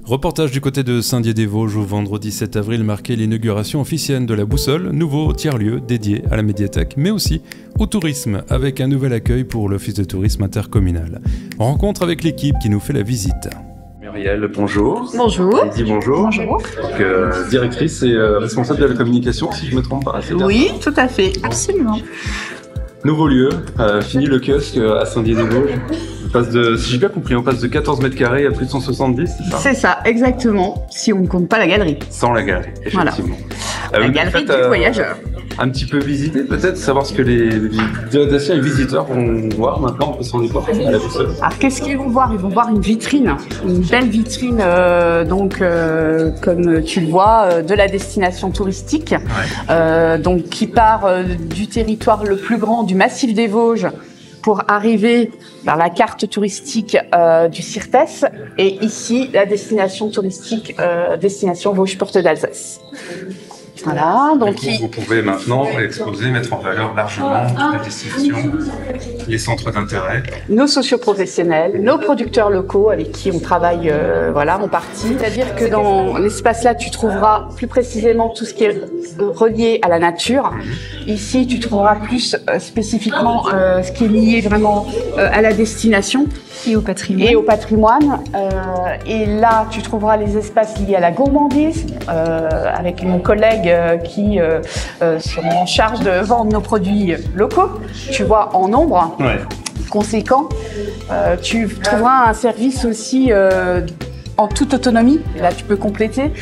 Reportage du côté de Saint-Dié-des-Vosges où vendredi 7 avril marquait l'inauguration officielle de la Boussole, nouveau tiers-lieu dédié à la médiathèque, mais aussi au tourisme, avec un nouvel accueil pour l'Office de tourisme intercommunal. Rencontre avec l'équipe qui nous fait la visite. Muriel, bonjour. Bonjour. Heidi, bonjour. Bonjour. Donc, directrice et responsable de la communication, si je ne me trompe pas. Oui, tout à fait, absolument. Nouveau lieu, fini le kiosque à Saint-Dié-des-Vosges. On passe de, si j'ai bien compris, on passe de 14 mètres carrés à plus de 170, c'est ça? C'est ça, exactement, si on ne compte pas la galerie. Sans la galerie, effectivement. Voilà. La galerie du voyageur. Un petit peu visiter, peut-être, savoir ce que les directeurs et visiteurs vont voir maintenant, on peut s'en déporter à la Boussole. Alors qu'est-ce qu'ils vont voir? Ils vont voir une vitrine, une belle vitrine, comme tu le vois, de la destination touristique, Ouais. donc qui part du territoire le plus grand du massif des Vosges pour arriver vers la carte touristique du Sirtès et ici la destination touristique destination Vosges-Porte d'Alsace. Voilà, donc vous pouvez maintenant exposer, mettre en valeur largement la destination, les centres d'intérêt. Nos socioprofessionnels, nos producteurs locaux avec qui on travaille en partie. C'est-à-dire que dans l'espace-là, tu trouveras plus précisément tout ce qui est relié à la nature. Ici, tu trouveras plus spécifiquement ce qui est lié vraiment à la destination. Et au patrimoine. Et au patrimoine. Et là, tu trouveras les espaces liés à la gourmandise, avec mon collègue qui sont en charge de vendre nos produits locaux. Tu vois, en nombre conséquent. Tu trouveras un service aussi en toute autonomie. Là, tu peux compléter.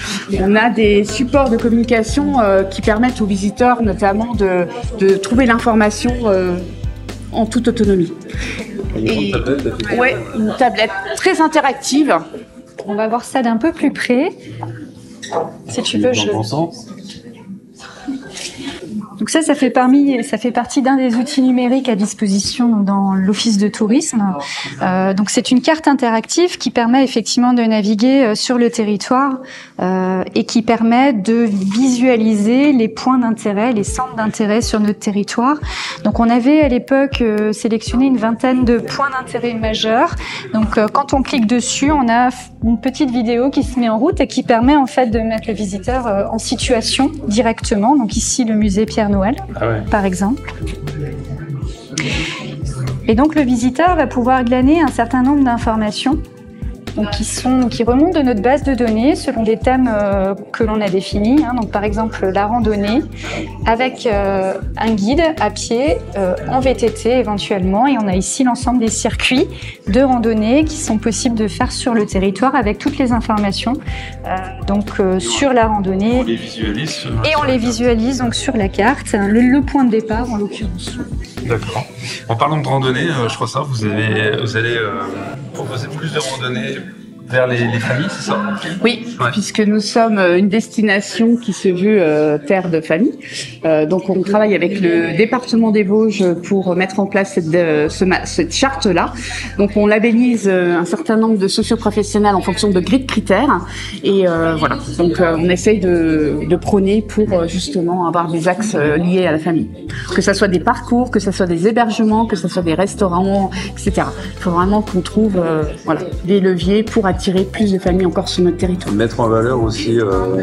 On a des supports de communication qui permettent aux visiteurs, notamment, de trouver l'information en toute autonomie. Et une tablette très interactive. On va voir ça d'un peu plus près. Si tu veux, je... Donc ça fait partie d'un des outils numériques à disposition dans l'Office de tourisme. Donc c'est une carte interactive qui permet effectivement de naviguer sur le territoire et qui permet de visualiser les points d'intérêt, les centres d'intérêt sur notre territoire. Donc on avait à l'époque sélectionné une vingtaine de points d'intérêt majeurs. Donc quand on clique dessus, on a une petite vidéo qui se met en route et qui permet en fait de mettre le visiteur en situation directement. Donc ici le musée Pierre-Noël, par exemple. Et donc le visiteur va pouvoir glaner un certain nombre d'informations donc qui remontent de notre base de données selon des thèmes que l'on a définis. Donc par exemple la randonnée avec un guide à pied en VTT éventuellement. Et on a ici l'ensemble des circuits de randonnée qui sont possibles de faire sur le territoire avec toutes les informations sur la randonnée. On les visualise. Et on les visualise donc sur la carte, le point de départ en l'occurrence. D'accord. En parlant de randonnée, je crois ça, vous allez proposer plus de randonnées vers les familles, c'est ça? Oui, puisque nous sommes une destination qui se veut terre de famille. Donc on travaille avec le département des Vosges pour mettre en place cette charte-là. Donc on labellise un certain nombre de socioprofessionnels en fonction de grilles de critères. Et voilà, donc on essaye de prôner pour justement avoir des axes liés à la famille. Que ça soit des parcours, que ça soit des hébergements, que ça soit des restaurants, etc. Il faut vraiment qu'on trouve des leviers pour attirer plus de familles encore sur notre territoire. Mettre en valeur aussi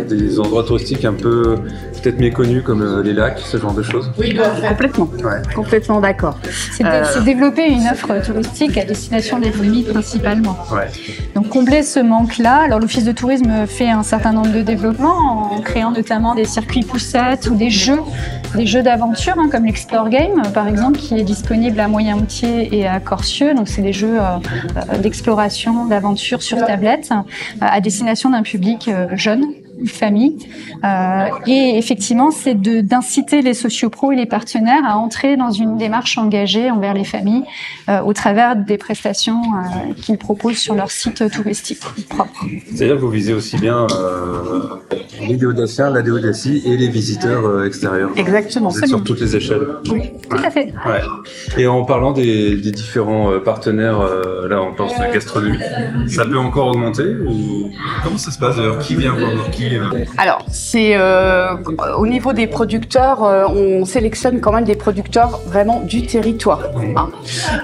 des endroits touristiques un peu peut-être méconnus comme les lacs, ce genre de choses. Oui, complètement. Complètement d'accord. C'est développer une offre touristique à destination des familles principalement. Donc combler ce manque-là. Alors l'Office de tourisme fait un certain nombre de développements en créant notamment des circuits poussettes ou des jeux d'aventure comme l'Explore Game par exemple qui est disponible à Moyenmoutier et à Corcieux. Donc c'est des jeux d'exploration, d'aventure sur tablette à destination d'un public jeune, famille. Et effectivement, c'est d'inciter les sociopros et les partenaires à entrer dans une démarche engagée envers les familles au travers des prestations qu'ils proposent sur leur site touristique propre. C'est-à-dire que vous visez aussi bien les Déodaciens, la Déodacie et les visiteurs extérieurs. Exactement. Vous êtes sur toutes les échelles. Oui, tout à fait. Et en parlant des différents partenaires, là on pense de gastronomie, ça peut encore augmenter ou comment ça se passe d'ailleurs? Qui vient voir, qui l'accueil Alors, c'est au niveau des producteurs, on sélectionne quand même des producteurs vraiment du territoire. Hein.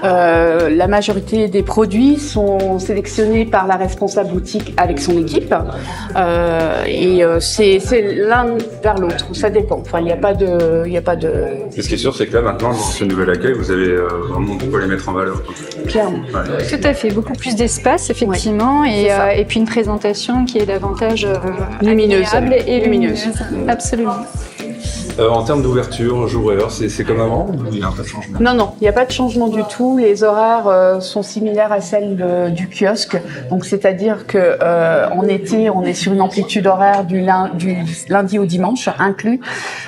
La majorité des produits sont sélectionnés par la responsable boutique avec son équipe, et c'est l'un vers l'autre. Ça dépend. Enfin, il n'y a pas de. Ce qui est sûr, c'est que là maintenant, dans ce nouvel accueil, vous avez vraiment de quoi les mettre en valeur. Clairement. Ouais. Tout à fait, beaucoup plus d'espace effectivement, et puis une présentation qui est davantage Lumineuse. agréable et Lumineuse. Absolument. En termes d'ouverture, jour-heure, c'est comme avant ou il y a un peu de changement? Non, il n'y a pas de changement du tout. Les horaires sont similaires à celles du kiosque. Donc, c'est-à-dire que en été, on est sur une amplitude horaire du lundi au dimanche inclus,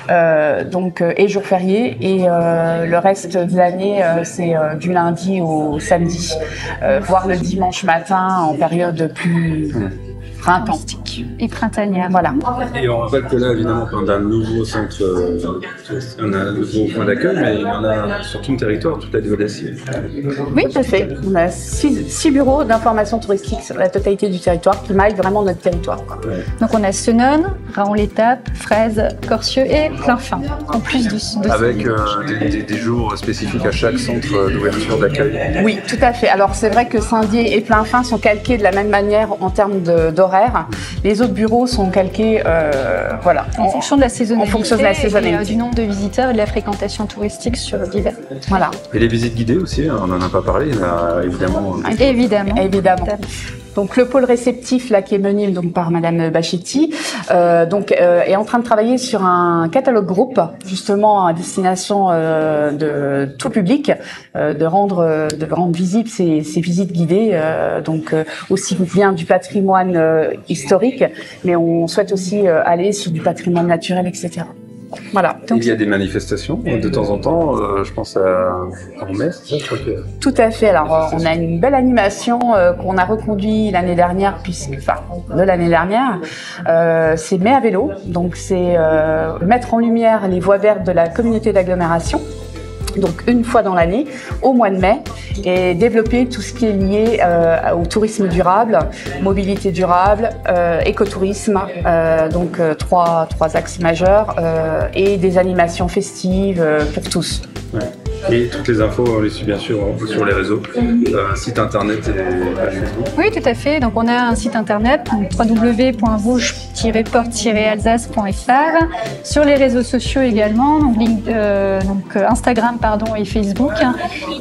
et jour férié. Et le reste de l'année, c'est du lundi au samedi, voire le dimanche matin en période plus printemps. Et printanière. Voilà. Et on rappelle que là, évidemment, on a un nouveau centre, on a un nouveau point d'accueil, mais il y en a sur tout le territoire, toute la Dieu-d'Acier. Oui, tout à fait. On a 6 bureaux d'information touristique sur la totalité du territoire qui maillent vraiment notre territoire. Quoi. Ouais. Donc on a Senones, Raon-l'Étape, Fraise, Corcieux et Plainfin, en plus de Avec des jours spécifiques à chaque centre d'ouverture d'accueil. Oui, tout à fait. Alors c'est vrai que Saint-Dié et Plainfin sont calqués de la même manière en termes d'horaire. Les autres bureaux sont calqués, en fonction de la saisonnalité, en fonction de la saisonnalité. Et du nombre de visiteurs et de la fréquentation touristique sur l'hiver. Voilà. Et les visites guidées aussi, on n'en a pas parlé, il y en a évidemment. Évidemment. Donc le pôle réceptif là qui est mené donc par Madame Bachetti, est en train de travailler sur un catalogue groupe justement à destination de tout public, de rendre visibles ces visites guidées, aussi bien du patrimoine historique, mais on souhaite aussi aller sur du patrimoine naturel, etc. Voilà. Donc, il y a des manifestations de temps en temps, je pense en mai, c'est ça, je crois que... Tout à fait. Alors, on a une belle animation qu'on a reconduit l'année dernière, c'est Mai à vélo. Donc, c'est mettre en lumière les voies vertes de la communauté d'agglomération. Donc une fois dans l'année, au mois de mai, et développer tout ce qui est lié au tourisme durable, mobilité durable, écotourisme, trois axes majeurs, et des animations festives pour tous. Ouais. Et toutes les infos, on les suit bien sûr sur les réseaux, site internet et Facebook. Oui, tout à fait. Donc, on a un site internet, www.vosges-porte-alsace.fr. Sur les réseaux sociaux également, donc Instagram et Facebook.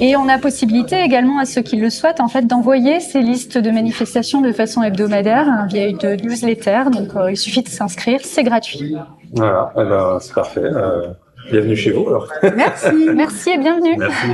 Et on a possibilité également à ceux qui le souhaitent d'envoyer ces listes de manifestations de façon hebdomadaire via une newsletter. Donc, il suffit de s'inscrire, c'est gratuit. Voilà, c'est parfait. Bienvenue chez vous alors. Merci. Merci et bienvenue. Merci.